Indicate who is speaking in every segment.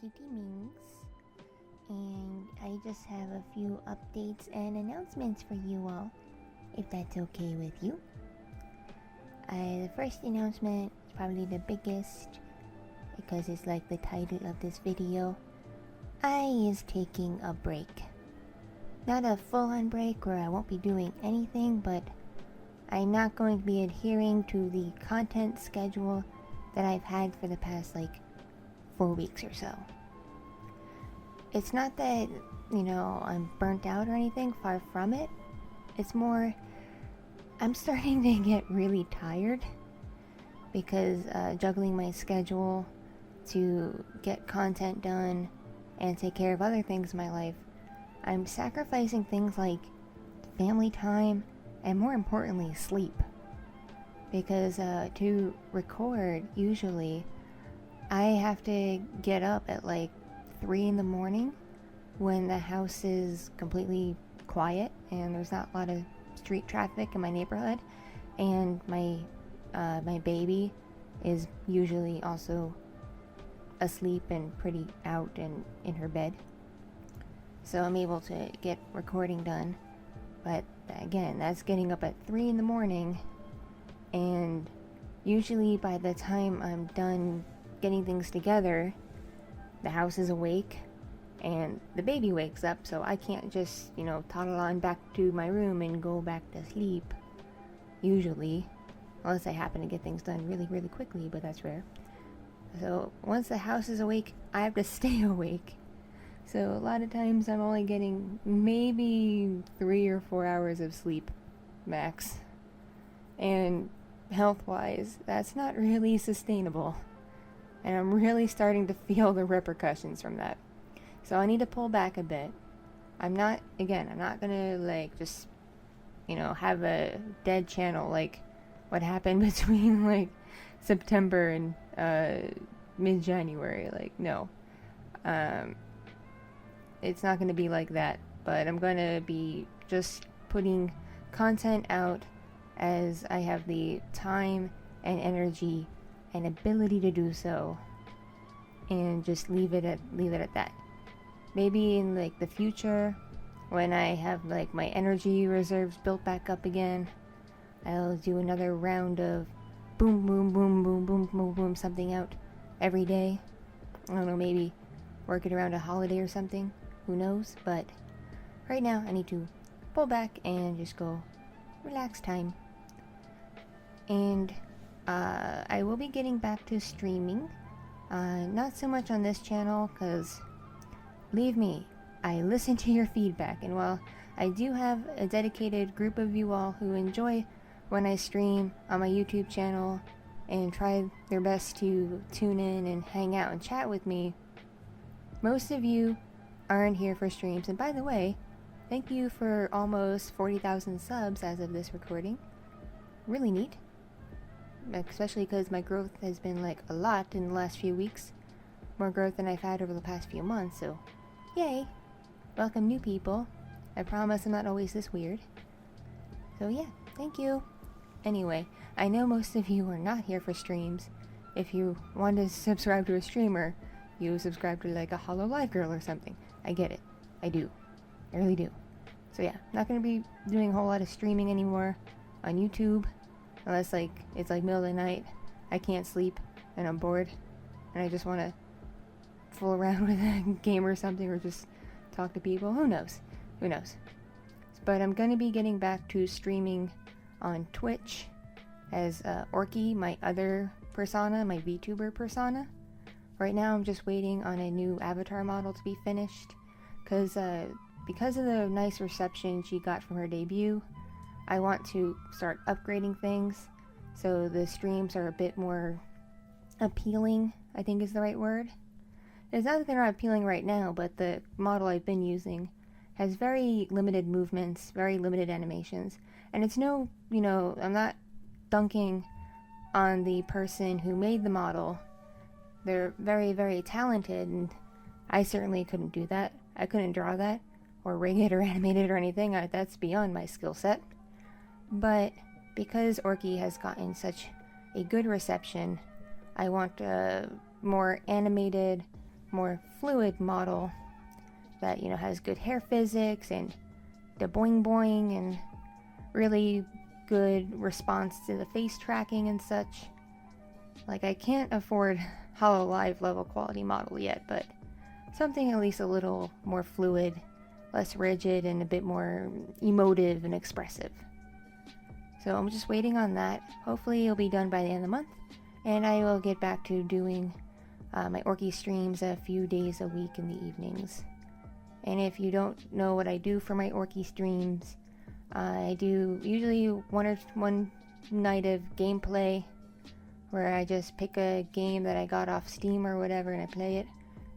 Speaker 1: Kitti Minx, and I just have a few updates and announcements for you all, if that's okay with you. The first announcement is probably the biggest, because it's like the title of this video. I is taking a break. Not a full-on break where I won't be doing anything, but I'm not going to be adhering to the content schedule that I've had for the past 4 weeks or so. It's not that, I'm burnt out or anything, far from it. It's more, I'm starting to get really tired because juggling my schedule to get content done and take care of other things in my life, I'm sacrificing things like family time and, more importantly, sleep. Because to record, usually, I have to get up at 3 in the morning when the house is completely quiet and there's not a lot of street traffic in my neighborhood, and my baby is usually also asleep and pretty out and in her bed. So I'm able to get recording done. But again, that's getting up at 3 in the morning, and usually by the time I'm done getting things together, the house is awake and the baby wakes up, so I can't just, toddle on back to my room and go back to sleep, usually, unless I happen to get things done really, really quickly, but that's rare. So once the house is awake, I have to stay awake. So a lot of times I'm only getting maybe 3 or 4 hours of sleep, max. And health-wise, that's not really sustainable. And I'm really starting to feel the repercussions from that. So I need to pull back a bit. I'm not gonna just, have a dead channel like what happened between September and mid-January. No. It's not gonna be like that, but I'm gonna be just putting content out as I have the time and energy and ability to do so, and just leave it at that. Maybe in the future, when I have my energy reserves built back up again, I'll do another round of boom boom boom boom boom boom boom something out every day. I don't know, maybe work it around a holiday or something, who knows. But right now I need to pull back and just go relax time. And I will be getting back to streaming, not so much on this channel, because believe me, I listen to your feedback, and while I do have a dedicated group of you all who enjoy when I stream on my YouTube channel and try their best to tune in and hang out and chat with me, most of you aren't here for streams. And by the way, thank you for almost 40,000 subs as of this recording. Really neat. Especially because my growth has been a lot in the last few weeks. More growth than I've had over the past few months, so yay! Welcome new people. I promise I'm not always this weird. So yeah, thank you. Anyway, I know most of you are not here for streams. If you want to subscribe to a streamer, you subscribe to a Hollow Live Girl or something. I get it. I do. I really do. So yeah, not gonna be doing a whole lot of streaming anymore on YouTube. Unless it's middle of the night, I can't sleep, and I'm bored, and I just want to fool around with a game or something, or just talk to people. Who knows? Who knows? But I'm going to be getting back to streaming on Twitch as Orky, my other persona, my VTuber persona. Right now I'm just waiting on a new avatar model to be finished, because of the nice reception she got from her debut, I want to start upgrading things so the streams are a bit more appealing, I think is the right word. It's not that they're not appealing right now, but the model I've been using has very limited movements, very limited animations, and it's I'm not dunking on the person who made the model. They're very, very talented, and I certainly couldn't do that. I couldn't draw that, or rig it, or animate it, or anything. That's beyond my skill set. But because Orky has gotten such a good reception, I want more animated, more fluid model that, you know, has good hair physics and the boing boing and really good response to the face tracking and such. Like, I can't afford HoloLive level quality model yet, but something at least a little more fluid, less rigid, and a bit more emotive and expressive. So I'm just waiting on that. Hopefully it'll be done by the end of the month, and I will get back to doing my Orky streams a few days a week in the evenings. And if you don't know what I do for my Orky streams, I do usually one night of gameplay where I just pick a game that I got off Steam or whatever and I play it.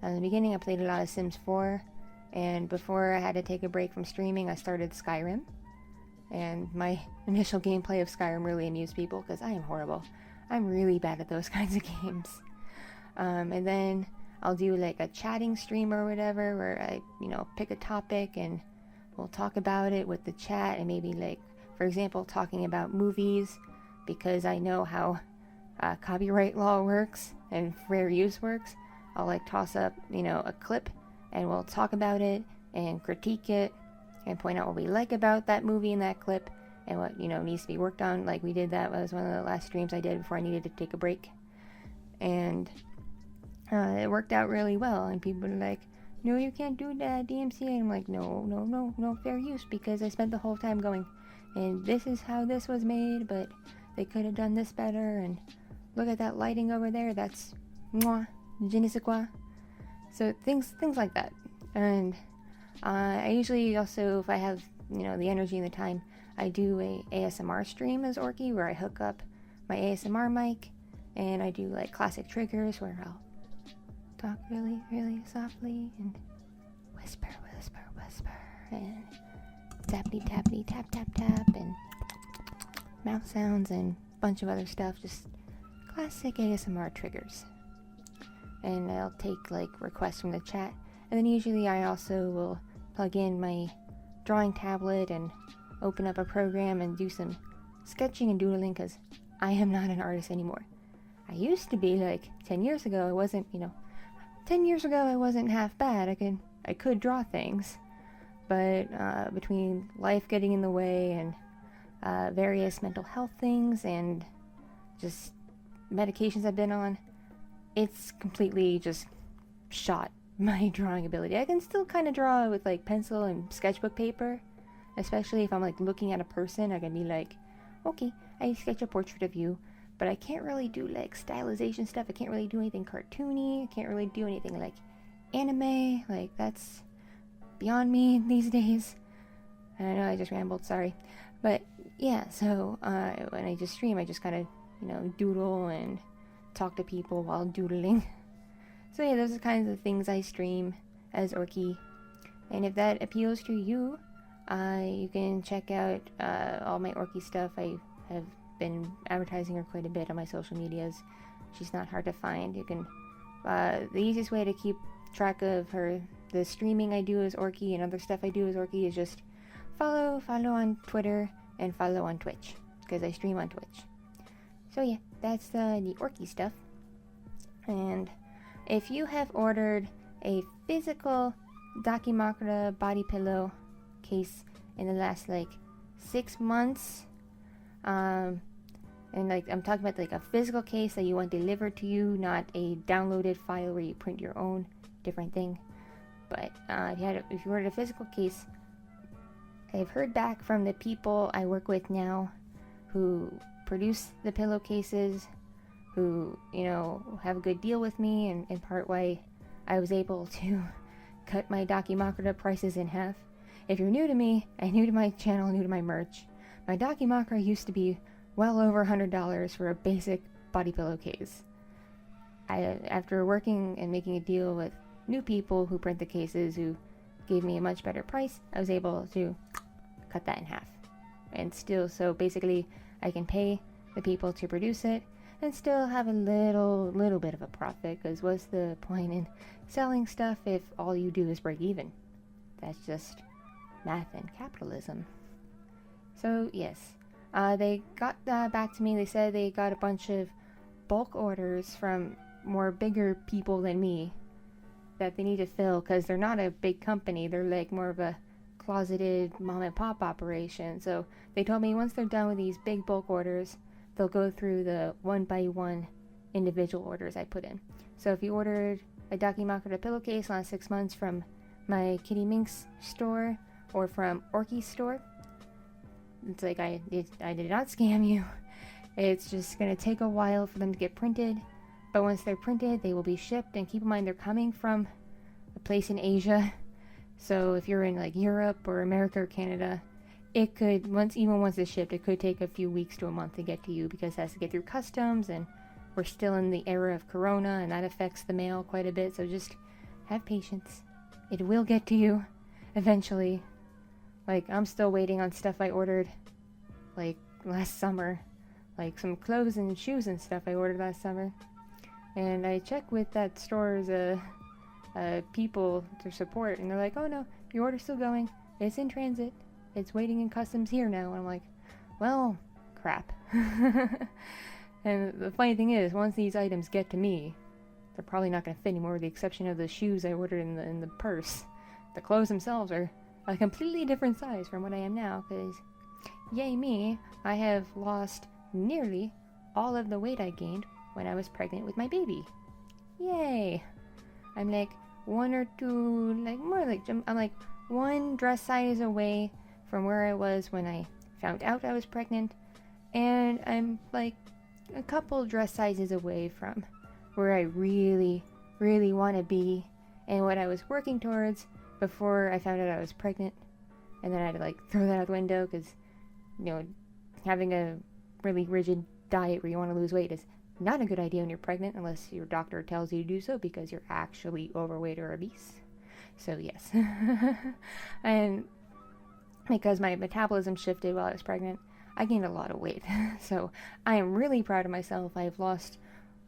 Speaker 1: In the beginning I played a lot of Sims 4, and before I had to take a break from streaming I started Skyrim. And my initial gameplay of Skyrim really amused people because I am horrible. I'm really bad at those kinds of games. And then I'll do like a chatting stream or whatever where I, you know, pick a topic and we'll talk about it with the chat, and maybe like, for example, talking about movies because I know how copyright law works and fair use works. I'll like toss up, you know, a clip and we'll talk about it and critique it and point out what we like about that movie in that clip and what, you know, needs to be worked on. Like we did that was one of the last streams I did before I needed to take a break. And it worked out really well, and people are like, no, you can't do that, DMCA. And I'm like, no, fair use, because I spent the whole time going, and this is how this was made, but they could have done this better, and look at that lighting over there, that's moi, je ne sais quoi. So things like that. And I usually also, if I have, you know, the energy and the time, I do a ASMR stream as Orky where I hook up my ASMR mic and I do like classic triggers where I'll talk really, really softly and whisper, whisper, whisper, and tappity, tappity, tap, tap, tap, and mouth sounds and a bunch of other stuff, just classic ASMR triggers. And I'll take like requests from the chat, and then usually I also will plug in my drawing tablet and open up a program and do some sketching and doodling, because I am not an artist anymore. I used to be, like 10 years ago. I wasn't, you know, 10 years ago I wasn't half bad. I could draw things, but between life getting in the way and various mental health things and just medications I've been on, it's completely just shot my drawing ability. I can still kind of draw with like pencil and sketchbook paper, especially if I'm like looking at a person. I can be like, okay, I sketch a portrait of you, but I can't really do like stylization stuff. I can't really do anything cartoony. I can't really do anything like anime. Like, that's beyond me these days. I know I just rambled, sorry. But yeah, so when I just stream, I just kind of, you know, doodle and talk to people while doodling. So yeah, those are kinds of things I stream as Orky. And if that appeals to you, you can check out all my Orky stuff. I have been advertising her quite a bit on my social medias. She's not hard to find. You can the easiest way to keep track of her, the streaming I do as Orky and other stuff I do as Orky, is just follow on Twitter and follow on Twitch, because I stream on Twitch. So yeah, that's the Orky stuff. And if you have ordered a physical Dakimakura body pillow case in the last like 6 months, and like I'm talking about like a physical case that you want delivered to you, not a downloaded file where you print your own, different thing. But if you ordered a physical case, I've heard back from the people I work with now who produce the pillowcases, who, you know, have a good deal with me, and in part why I was able to cut my Dakimakura prices in half. If you're new to me, and new to my channel, new to my merch, my Dakimakura used to be well over $100 for a basic body pillowcase. After working and making a deal with new people who print the cases, who gave me a much better price, I was able to cut that in half. And still, so basically, I can pay the people to produce it and still have a little bit of a profit, because what's the point in selling stuff if all you do is break even? That's just math and capitalism. So yes, they got back to me. They said they got a bunch of bulk orders from more bigger people than me, that they need to fill, because they're not a big company. They're like more of a closeted mom and pop operation. So they told me once they're done with these big bulk orders, they'll go through the one by one individual orders I put in. So if you ordered a Ducky Makata pillowcase last 6 months from my Kitti Minx store or from Orky's store, it's like I did not scam you. It's just going to take a while for them to get printed, but once they're printed, they will be shipped. And keep in mind, they're coming from a place in Asia, so if you're in like Europe or America or Canada, it could, once it's shipped, it could take a few weeks to a month to get to you, because it has to get through customs, and we're still in the era of Corona, and that affects the mail quite a bit, so just have patience. It will get to you eventually. Like, I'm still waiting on stuff I ordered like last summer, like some clothes and shoes and stuff I ordered last summer, and I checked with that store's people to support, and they're like, oh no, your order's still going, it's in transit, it's waiting in customs here now. And I'm like, well, crap. And the funny thing is, once these items get to me, they're probably not going to fit anymore, with the exception of the shoes I ordered in the purse. The clothes themselves are a completely different size from what I am now, because yay me, I have lost nearly all of the weight I gained when I was pregnant with my baby. Yay! I'm like one or two, like more like, I'm like one dress size away from where I was when I found out I was pregnant, and I'm like a couple dress sizes away from where I really, really want to be, and what I was working towards before I found out I was pregnant. And then I had to like throw that out the window, because, you know, having a really rigid diet where you want to lose weight is not a good idea when you're pregnant, unless your doctor tells you to do so because you're actually overweight or obese. So yes. And because my metabolism shifted while I was pregnant, I gained a lot of weight. So I am really proud of myself. I've lost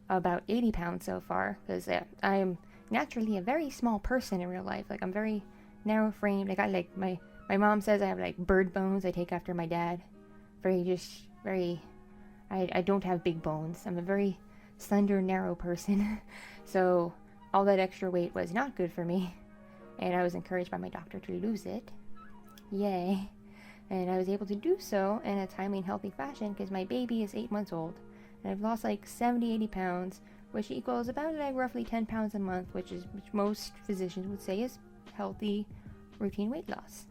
Speaker 1: about 80 pounds so far, because I am naturally a very small person in real life. Like, I'm very narrow framed. I got like my mom says I have like bird bones. I take after my dad. I don't have big bones. I'm a very slender, narrow person. So all that extra weight was not good for me, and I was encouraged by my doctor to lose it. Yay. And I was able to do so in a timely and healthy fashion, because my baby is 8 months old, and I've lost like 80 pounds, which equals about like roughly 10 pounds a month, which most physicians would say is healthy routine weight loss.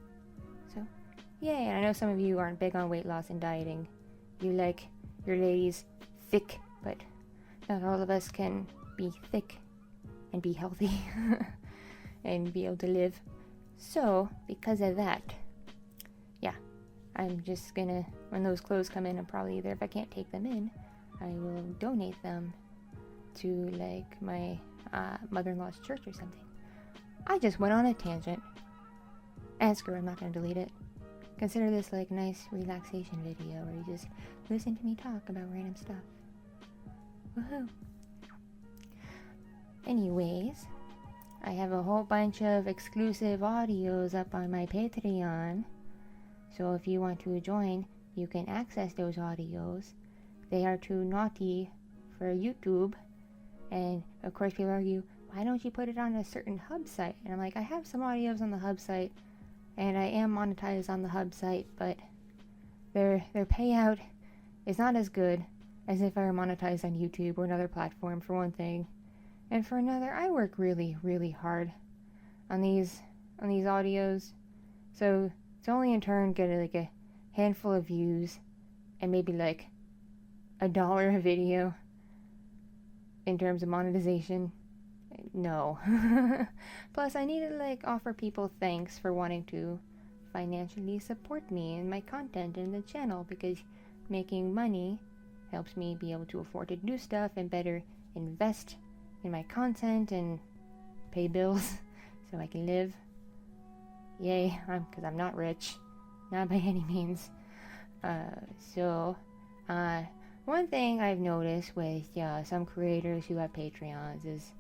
Speaker 1: So yay. And I know some of you aren't big on weight loss and dieting. You like your ladies thick, but not all of us can be thick and be healthy and be able to live. So because of that, yeah, I'm just gonna, when those clothes come in, I'm probably either, if I can't take them in, I will donate them to like my mother-in-law's church or something. I just went on a tangent. Ask her, I'm not gonna delete it. Consider this like nice relaxation video where you just listen to me talk about random stuff. Woohoo! Anyways, I have a whole bunch of exclusive audios up on my Patreon, so if you want to join, you can access those audios. They are too naughty for YouTube, and of course people argue, why don't you put it on a certain hub site? And I'm like, I have some audios on the hub site, and I am monetized on the hub site, but their payout is not as good as if I were monetized on YouTube or another platform, for one thing. And for another, I work really, really hard on these audios, so to only in turn get like a handful of views and maybe like $1 a video in terms of monetization, no. Plus, I need to like offer people thanks for wanting to financially support me and my content in the channel, because making money helps me be able to afford to do stuff and better invest in my content and pay bills so I can live. Yay, because I'm not rich, not by any means. One thing I've noticed with some creators who have Patreons is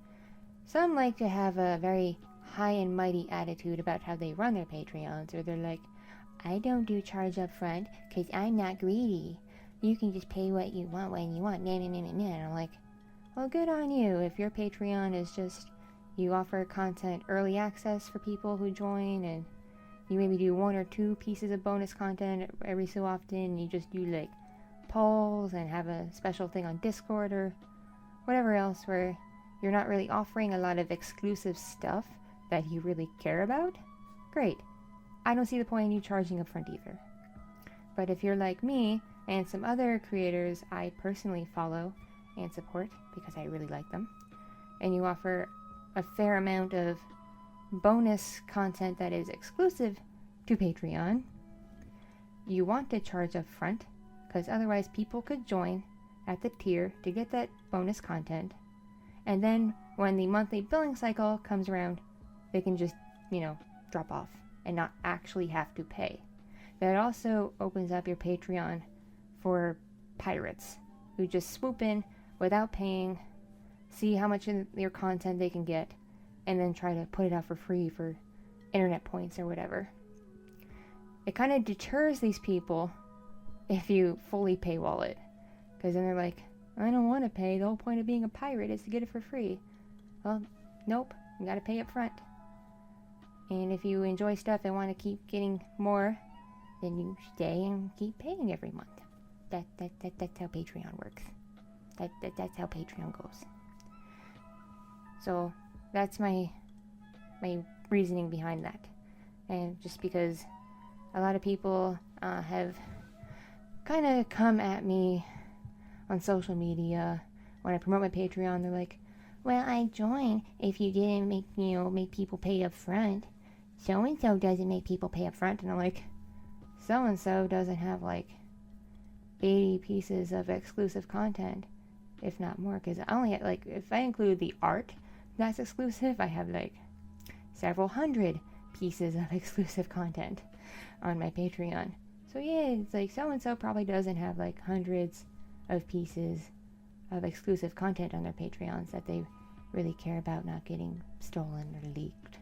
Speaker 1: some like to have a very high and mighty attitude about how they run their Patreons, or they're like, I don't do charge up front because I'm not greedy. You can just pay what you want when you want. And I'm like, well, good on you if your Patreon is just, You offer content early access for people who join, and you maybe do 1 or 2 pieces of bonus content every so often. You just do like polls and have a special thing on Discord or whatever else where you're not really offering a lot of exclusive stuff that you really care about. Great. I don't see the point in you charging upfront either. But if you're like me and some other creators I personally follow and support because I really like them, and you offer a fair amount of bonus content that is exclusive to Patreon, you want to charge up front, because otherwise people could join at the tier to get that bonus content, and then when the monthly billing cycle comes around, they can just, drop off and not actually have to pay. That also opens up your Patreon for pirates who just swoop in without paying, see how much of your content they can get, and then try to put it out for free for internet points or whatever. It kind of deters these people if you fully paywall it, because then they're like, I don't want to pay, the whole point of being a pirate is to get it for free. Well, nope, you gotta pay up front. And if you enjoy stuff and want to keep getting more, then you stay and keep paying every month. That's how Patreon works. That's how Patreon goes. So that's my reasoning behind that. And just because a lot of people have kind of come at me on social media when I promote my Patreon, they're like, well, I join if you didn't make people pay up front. So-and-so doesn't make people pay up front. And I'm like, so-and-so doesn't have like 80 pieces of exclusive content, if not more, because I only have, like, if I include the art that's exclusive, I have like several hundred pieces of exclusive content on my Patreon. So yeah, it's like so-and-so probably doesn't have like hundreds of pieces of exclusive content on their Patreons that they really care about not getting stolen or leaked.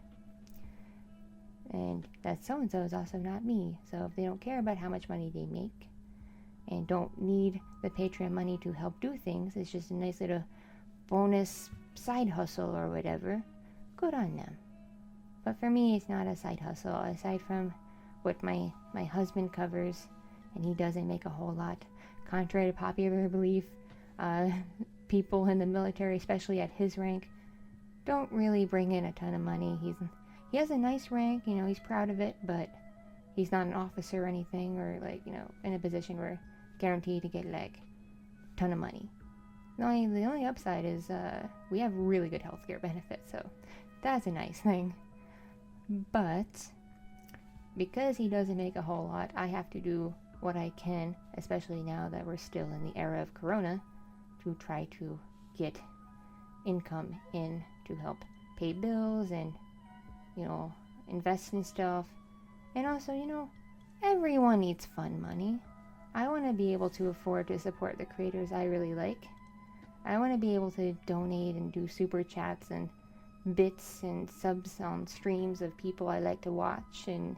Speaker 1: And that so-and-so is also not me. So if they don't care about how much money they make and don't need the Patreon money to help do things, it's just a nice little bonus side hustle or whatever, good on them. But for me, it's not a side hustle, aside from what my husband covers, and he doesn't make a whole lot. Contrary to popular belief, people in the military, especially at his rank, don't really bring in a ton of money. He has a nice rank, he's proud of it, but he's not an officer or anything, or like, in a position where guaranteed to get like a ton of money. The only upside is we have really good healthcare benefits, so that's a nice thing. But because he doesn't make a whole lot, I have to do what I can, especially now that we're still in the era of Corona, to try to get income in to help pay bills and, invest in stuff. And also, everyone needs fun money. I want to be able to afford to support the creators I really like. I want to be able to donate and do super chats and bits and subs on streams of people I like to watch, and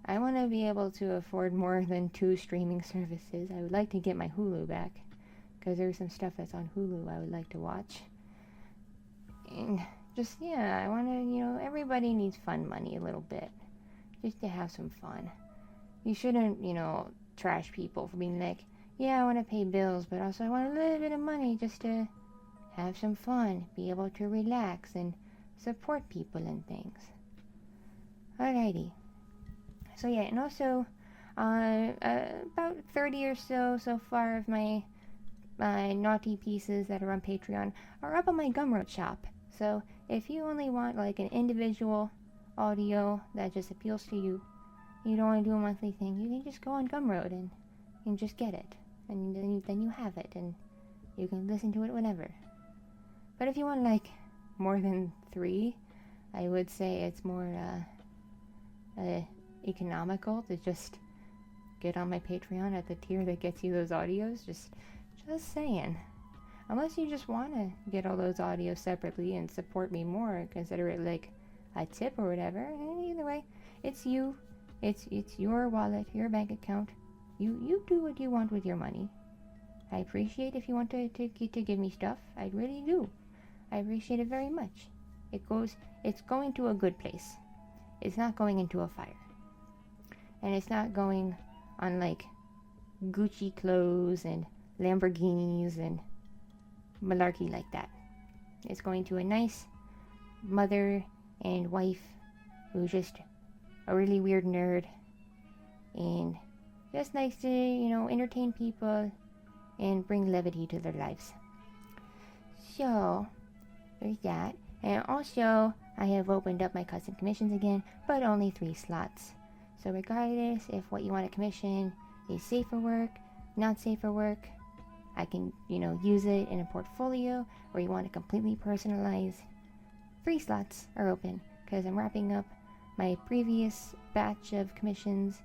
Speaker 1: I want to be able to afford more than 2 streaming services. I would like to get my Hulu back, because there's some stuff that's on Hulu I would like to watch. And just, I want to, everybody needs fun money a little bit, just to have some fun. You shouldn't, trash people for being like, yeah, I want to pay bills, but also I want a little bit of money just to have some fun, be able to relax and support people and things. Alrighty. So yeah, and also, about 30 or so far of my naughty pieces that are on Patreon are up on my Gumroad shop. So if you only want like an individual audio that just appeals to you, you don't want to do a monthly thing, you can just go on Gumroad and just get it. And then you have it, and you can listen to it whenever. But if you want like more than 3, I would say it's more economical to just get on my Patreon at the tier that gets you those audios. Just saying. Unless you just want to get all those audios separately and support me more, consider it like a tip or whatever. And either way, it's you. It's your wallet, your bank account. You do what you want with your money. I appreciate if you want to give me stuff. I really do. I appreciate it very much. It's going to a good place. It's not going into a fire. And it's not going on like Gucci clothes and Lamborghinis and malarkey like that. It's going to a nice mother and wife who's just a really weird nerd and just likes to, entertain people and bring levity to their lives. So, there's that. And also, I have opened up my custom commissions again, but only 3 slots. So regardless if what you want to commission is safe for work, not safe for work, I can, use it in a portfolio, or you want to completely personalize, 3 slots are open, because I'm wrapping up my previous batch of commissions,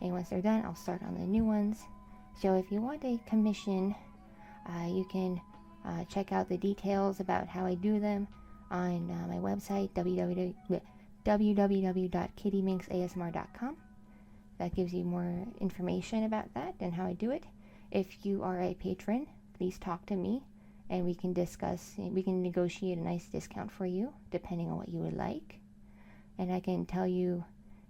Speaker 1: and once they're done, I'll start on the new ones. So if you want a commission, you can check out the details about how I do them on my website, www.kittyminxasmr.com. That gives you more information about that and how I do it. If you are a patron, please talk to me and we can discuss, we can negotiate a nice discount for you depending on what you would like. And I can tell you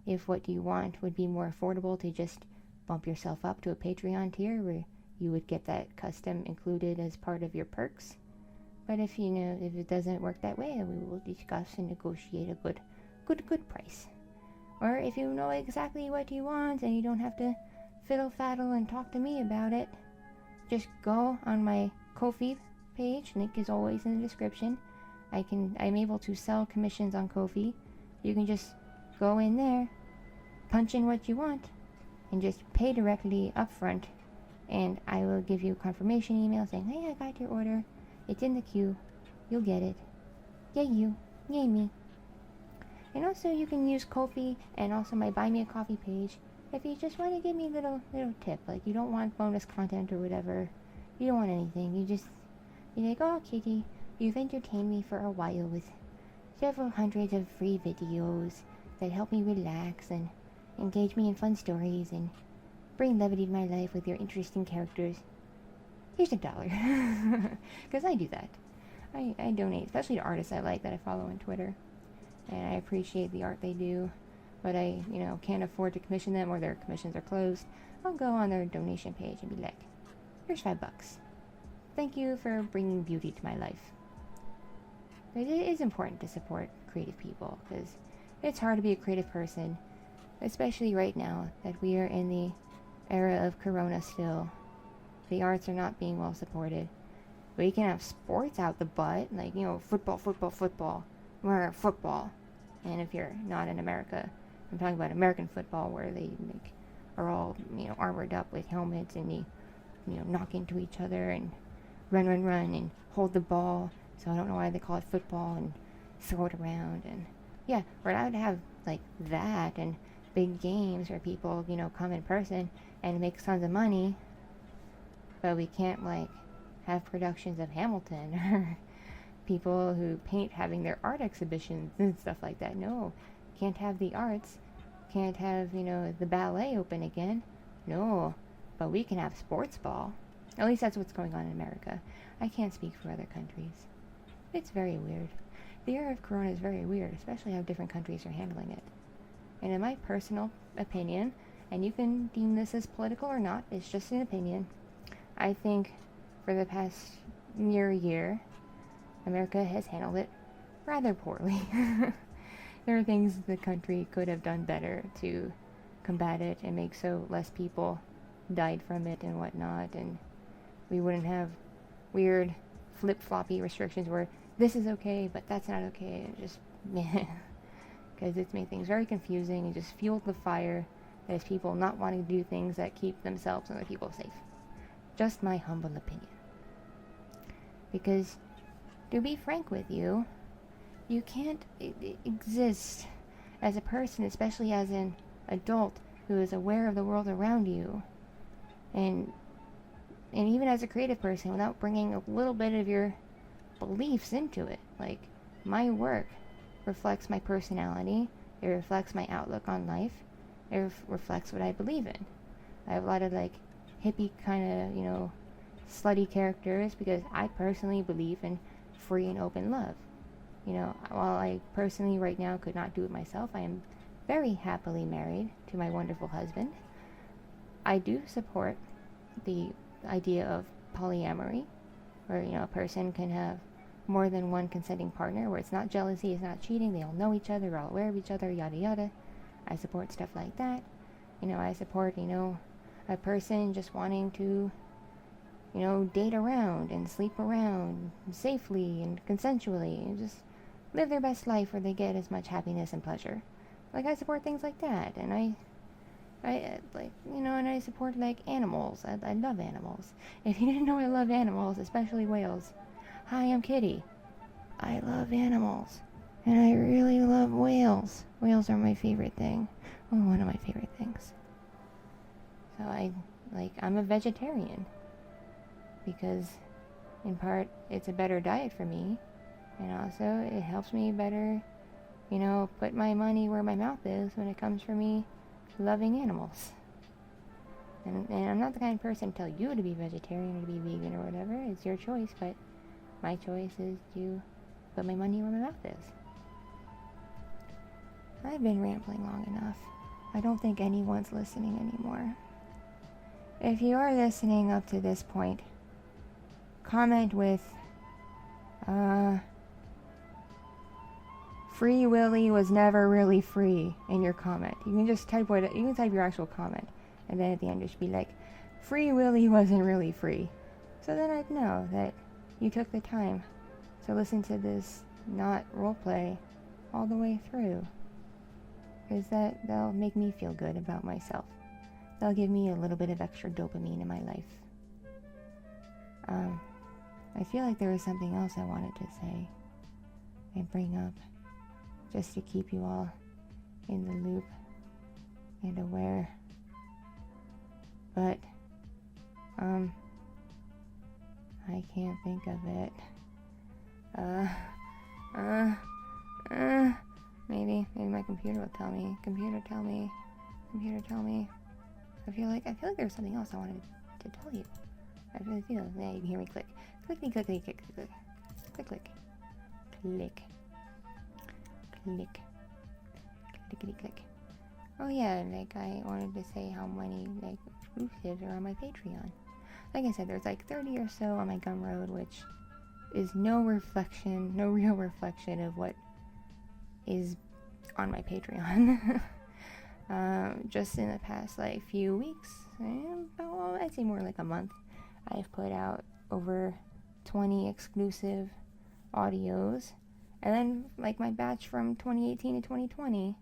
Speaker 1: if what you want would be more affordable to just bump yourself up to a Patreon tier where you would get that custom included as part of your perks. But if if it doesn't work that way, we will discuss and negotiate a good price. Or if you know exactly what you want and you don't have to fiddle faddle and talk to me about it, just go on my Ko-fi page. Link is always in the description. I'm able to sell commissions on Ko-fi. You can just go in there, punch in what you want, and just pay directly up front, and I will give you a confirmation email saying, hey, I got your order. It's in the queue. You'll get it. Yay you. Yay me. And also you can use Ko-fi and also my Buy Me a Coffee page if you just want to give me a little tip. Like you don't want bonus content or whatever. You don't want anything. You're like, oh Kitty, you've entertained me for a while with several hundreds of free videos that help me relax and engage me in fun stories and bring levity to my life with your interesting characters. Here's $1. Because I do that. I donate, especially to artists I like that I follow on Twitter. And I appreciate the art they do. But I, can't afford to commission them or their commissions are closed. I'll go on their donation page and be like, here's $5. Thank you for bringing beauty to my life. But it is important to support creative people because it's hard to be a creative person, especially right now that we are in the era of Corona still. The arts are not being well supported. We can have sports out the butt, like, football. We're football. And if you're not in America, I'm talking about American football where they are all, armored up with helmets and they, knock into each other and run and hold the ball. So I don't know why they call it football and throw it around. And yeah, we're allowed to have like that and big games where people, come in person and make tons of money. But we can't have productions of Hamilton or people who paint having their art exhibitions and stuff like that. No, can't have the arts. Can't have, the ballet open again. No, but we can have sports ball. At least that's what's going on in America. I can't speak for other countries. It's very weird. The era of Corona is very weird, especially how different countries are handling it. And in my personal opinion, and you can deem this as political or not, it's just an opinion, I think for the past year, America has handled it rather poorly. There are things the country could have done better to combat it and make so less people died from it and whatnot, and we wouldn't have weird flip-floppy restrictions where this is okay, but that's not okay, and just meh. Because it's made things very confusing and just fueled the fire that is people not wanting to do things that keep themselves and other people safe. Just my humble opinion. Because, to be frank with you, you can't exist as a person, especially as an adult who is aware of the world around you, and even as a creative person, without bringing a little bit of your beliefs into it. Like, my work reflects my personality, it reflects my outlook on life, it reflects what I believe in. I have a lot of hippie kind of, slutty characters because I personally believe in free and open love. You know, while I personally right now could not do it myself, I am very happily married to my wonderful husband. I do support the idea of polyamory, where, you know, a person can have more than one consenting partner, where it's not jealousy, it's not cheating, they all know each other, they're all aware of each other, yada yada. I support stuff like that. You know, I support, you know, a person just wanting to, you know, date around and sleep around safely and consensually and just live their best life where they get as much happiness and pleasure. Like, I support things like that, and I like, you know, and I support, like, animals. I love animals. If you didn't know I love animals, especially whales, hi, I'm Kitti. I love animals, and I really love whales. Whales are my favorite thing. Well, one of my favorite things. So I'm a vegetarian, because in part it's a better diet for me, and also it helps me better, you know, put my money where my mouth is when it comes for me loving animals. And I'm not the kind of person to tell you to be vegetarian or to be vegan or whatever. It's your choice, but my choice is to put my money where my mouth is. I've been rambling long enough. I don't think anyone's listening anymore. If you are listening up to this point, comment with, Free Willy was never really free in your comment. You can just type you can type your actual comment, and then at the end just be like, Free Willy wasn't really free. So then I'd know that you took the time to listen to this not roleplay all the way through. Because that'll make me feel good about myself. That'll give me a little bit of extra dopamine in my life. I feel like there was something else I wanted to say and bring up, just to keep you all in the loop and aware. But, I can't think of it. Maybe my computer will tell me. Computer, tell me. I feel like there's something else I wanted to tell you. I really feel. Yeah, you can hear me click. Clickety, clickety, click, click, click, click, click, click, clickety, click. Oh yeah, like, I wanted to say how many, like, exclusives are on my Patreon. Like I said, there's like 30 or so on my Gumroad, which is no real reflection of what is on my Patreon. Just in the past, like, few weeks, I'd say more like a month, I've put out over 20 exclusive audios. And then, like, my batch from 2018 to 2020,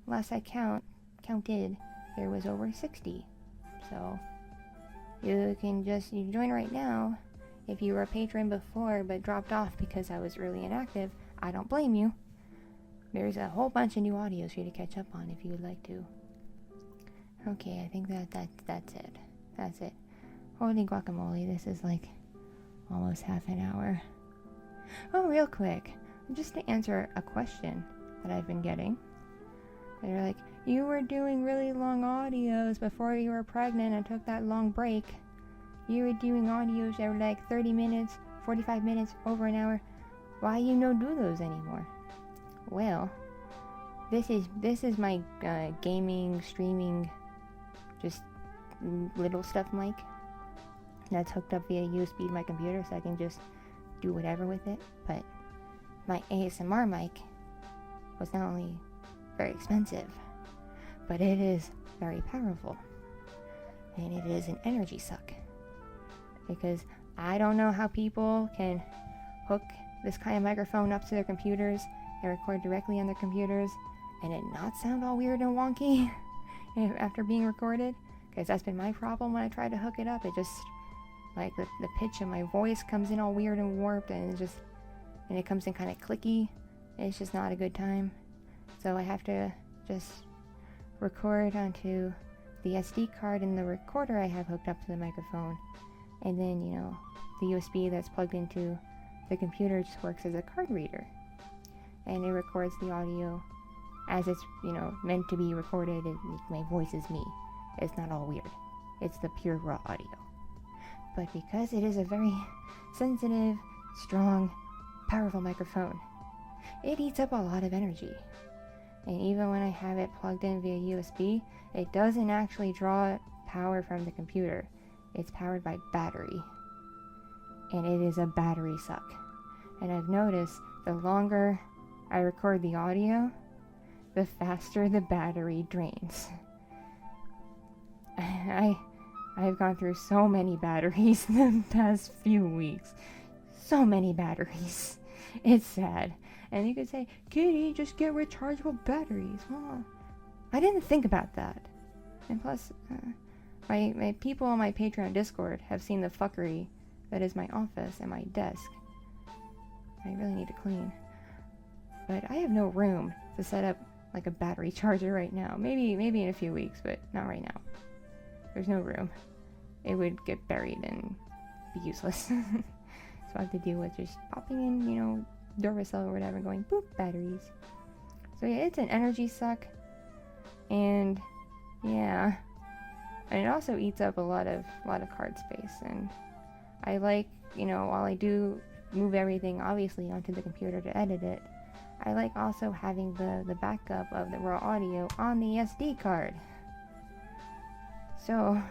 Speaker 1: last I counted, there was over 60. So, you can join right now. If you were a patron before but dropped off because I was really inactive, I don't blame you. There's a whole bunch of new audios for you to catch up on if you would like to. Okay, I think that's it. That's it. Holy guacamole, this is like almost half an hour. Oh, real quick, just to answer a question that I've been getting. They're like, you were doing really long audios before you were pregnant and took that long break. You were doing audios that were like 30 minutes, 45 minutes, over an hour. Why you no do those anymore? Well, this is my gaming, streaming, just little stuff mic that's hooked up via USB to my computer, so I can just do whatever with it. But my ASMR mic was not only very expensive, but it is very powerful, and it is an energy suck, because I don't know how people can hook this kind of microphone up to their computers and record directly on their computers and it not sound all weird and wonky after being recorded, because that's been my problem when I try to hook it up. It just, like, the pitch of my voice comes in all weird and warped, and it comes in kind of clicky. It's just not a good time. So I have to just record onto the SD card in the recorder I have hooked up to the microphone, and then, you know, the USB that's plugged into the computer just works as a card reader, and it records the audio as it's, you know, meant to be recorded. My voice is me. It's not all weird. It's the pure raw audio. But because it is a very sensitive, strong, powerful microphone, it eats up a lot of energy. And even when I have it plugged in via USB, it doesn't actually draw power from the computer. It's powered by battery. And it is a battery suck. And I've noticed the longer I record the audio, the faster the battery drains. I've gone through so many batteries the past few weeks. So many batteries. It's sad. And you could say, Kitti, just get rechargeable batteries. Well, I didn't think about that. And plus, my people on my Patreon Discord have seen the fuckery that is my office and my desk. I really need to clean. But I have no room to set up like a battery charger right now. Maybe in a few weeks, but not right now. There's no room. It would get buried and be useless. So I have to deal with just popping in, Duracell or whatever, going boop, batteries. So yeah, it's an energy suck. And yeah. And it also eats up a lot of card space. And I like, while I do move everything obviously onto the computer to edit it, I like also having the backup of the raw audio on the SD card. So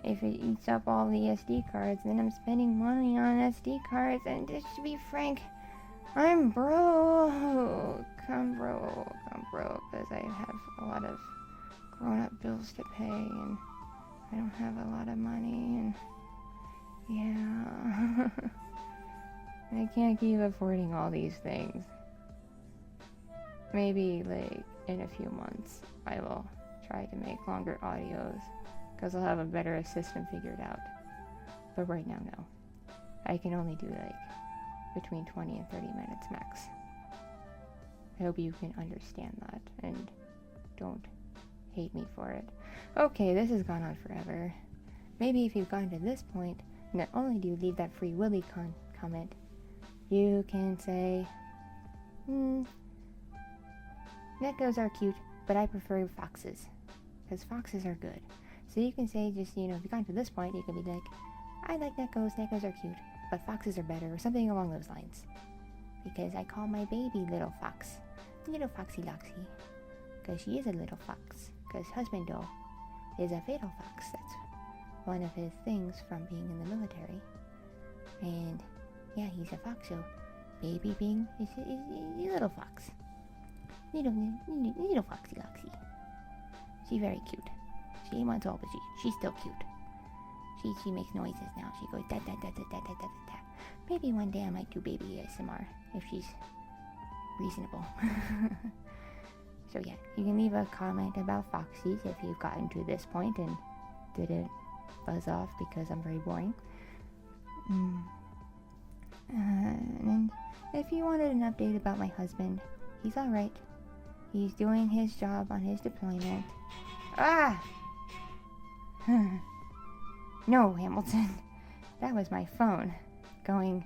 Speaker 1: if it eats up all the SD cards, then I'm spending money on SD cards, and just to be frank, I'm broke. I'm broke because I have a lot of grown-up bills to pay, and I don't have a lot of money, and yeah. I can't keep affording all these things. Maybe, in a few months, I will try to make longer audios, because I'll have a better system figured out. But right now, no. I can only do, between 20 and 30 minutes max. I hope you can understand that, and don't hate me for it. Okay, this has gone on forever. Maybe if you've gotten to this point, not only do you leave that Free Willy comment, you can say, Neckos are cute, but I prefer foxes, because foxes are good. So you can say just, if you've gotten to this point, you can be like, I like Neckos are cute, but foxes are better, or something along those lines. Because I call my baby Little Fox, Little Foxy Loxy, because she is a little fox, because husbando is a fatal fox. That's one of his things from being in the military. And yeah, he's a fox, so baby being is a little fox. Little Foxy Loxy. She's very cute. She ain't months old, but she's still cute. She makes noises now. She goes da da da da da da da da. Maybe one day I might do baby ASMR if she's reasonable. So yeah, you can leave a comment about foxies if you've gotten to this point and didn't buzz off because I'm very boring. And if you wanted an update about my husband, he's alright. He's doing his job on his deployment. No, Hamilton. That was my phone going,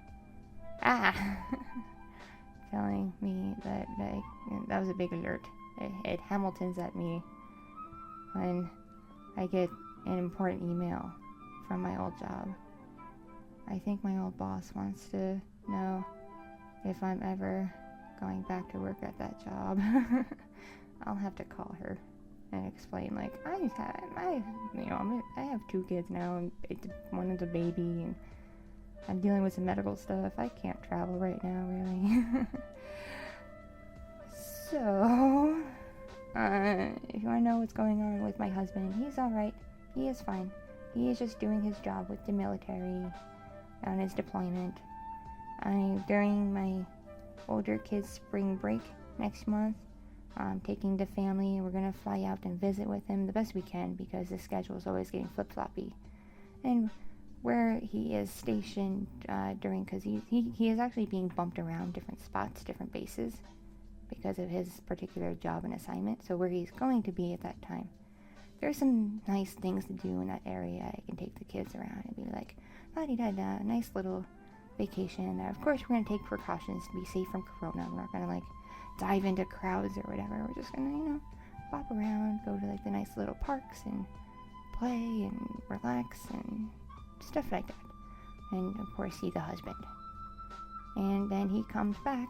Speaker 1: telling me that was a big alert. It Hamiltons at me when I get an important email from my old job. I think my old boss wants to know if I'm ever going back to work at that job. I'll have to call her and explain, I have 2 kids now, and one is a baby, and I'm dealing with some medical stuff. I can't travel right now, really. So, if you want to know what's going on with my husband, he's alright. He is fine. He is just doing his job with the military on his deployment. During my older kids' spring break next month, I'm taking the family, and we're going to fly out and visit with him the best we can, because the schedule is always getting flip-floppy. And where he is stationed because he is actually being bumped around different spots, different bases, because of his particular job and assignment. So where he's going to be at that time, there's some nice things to do in that area. I can take the kids around and be like, la-di-da-da, nice little vacation. Of course, we're going to take precautions to be safe from corona. We're not going to dive into crowds or whatever. We're just going to, bop around, go to the nice little parks and play and relax and stuff like that. And of course, see the husband. And then he comes back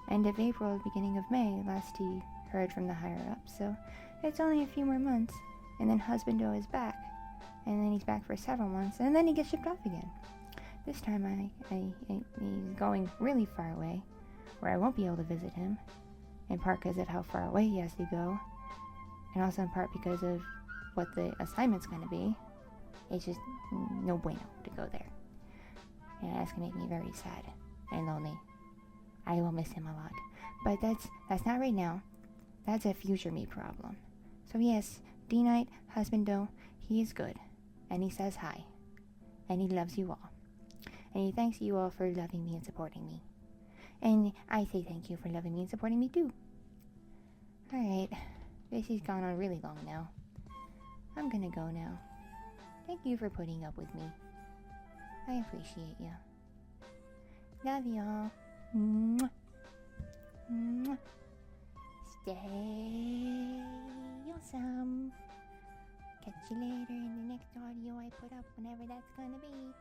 Speaker 1: end of April, beginning of May, last he heard from the higher-ups, so it's only a few more months, and then Husbando is back, and then he's back for several months, and then he gets shipped off again. This time he's going really far away, where I won't be able to visit him, in part because of how far away he has to go, and also in part because of what the assignment's going to be. It's just no bueno to go there. And that's going to make me very sad and lonely. I will miss him a lot. But that's not right now. That's a future me problem. So yes, D-Knight, Husbando, he is good. And he says hi. And he loves you all. And he thanks you all for loving me and supporting me. And I say thank you for loving me and supporting me too. Alright, this has gone on really long now. I'm gonna go now. Thank you for putting up with me. I appreciate you. Love y'all. Mwah. Mwah. Stay awesome. Catch you later in the next audio I put up, whenever that's gonna be.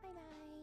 Speaker 1: Bye bye.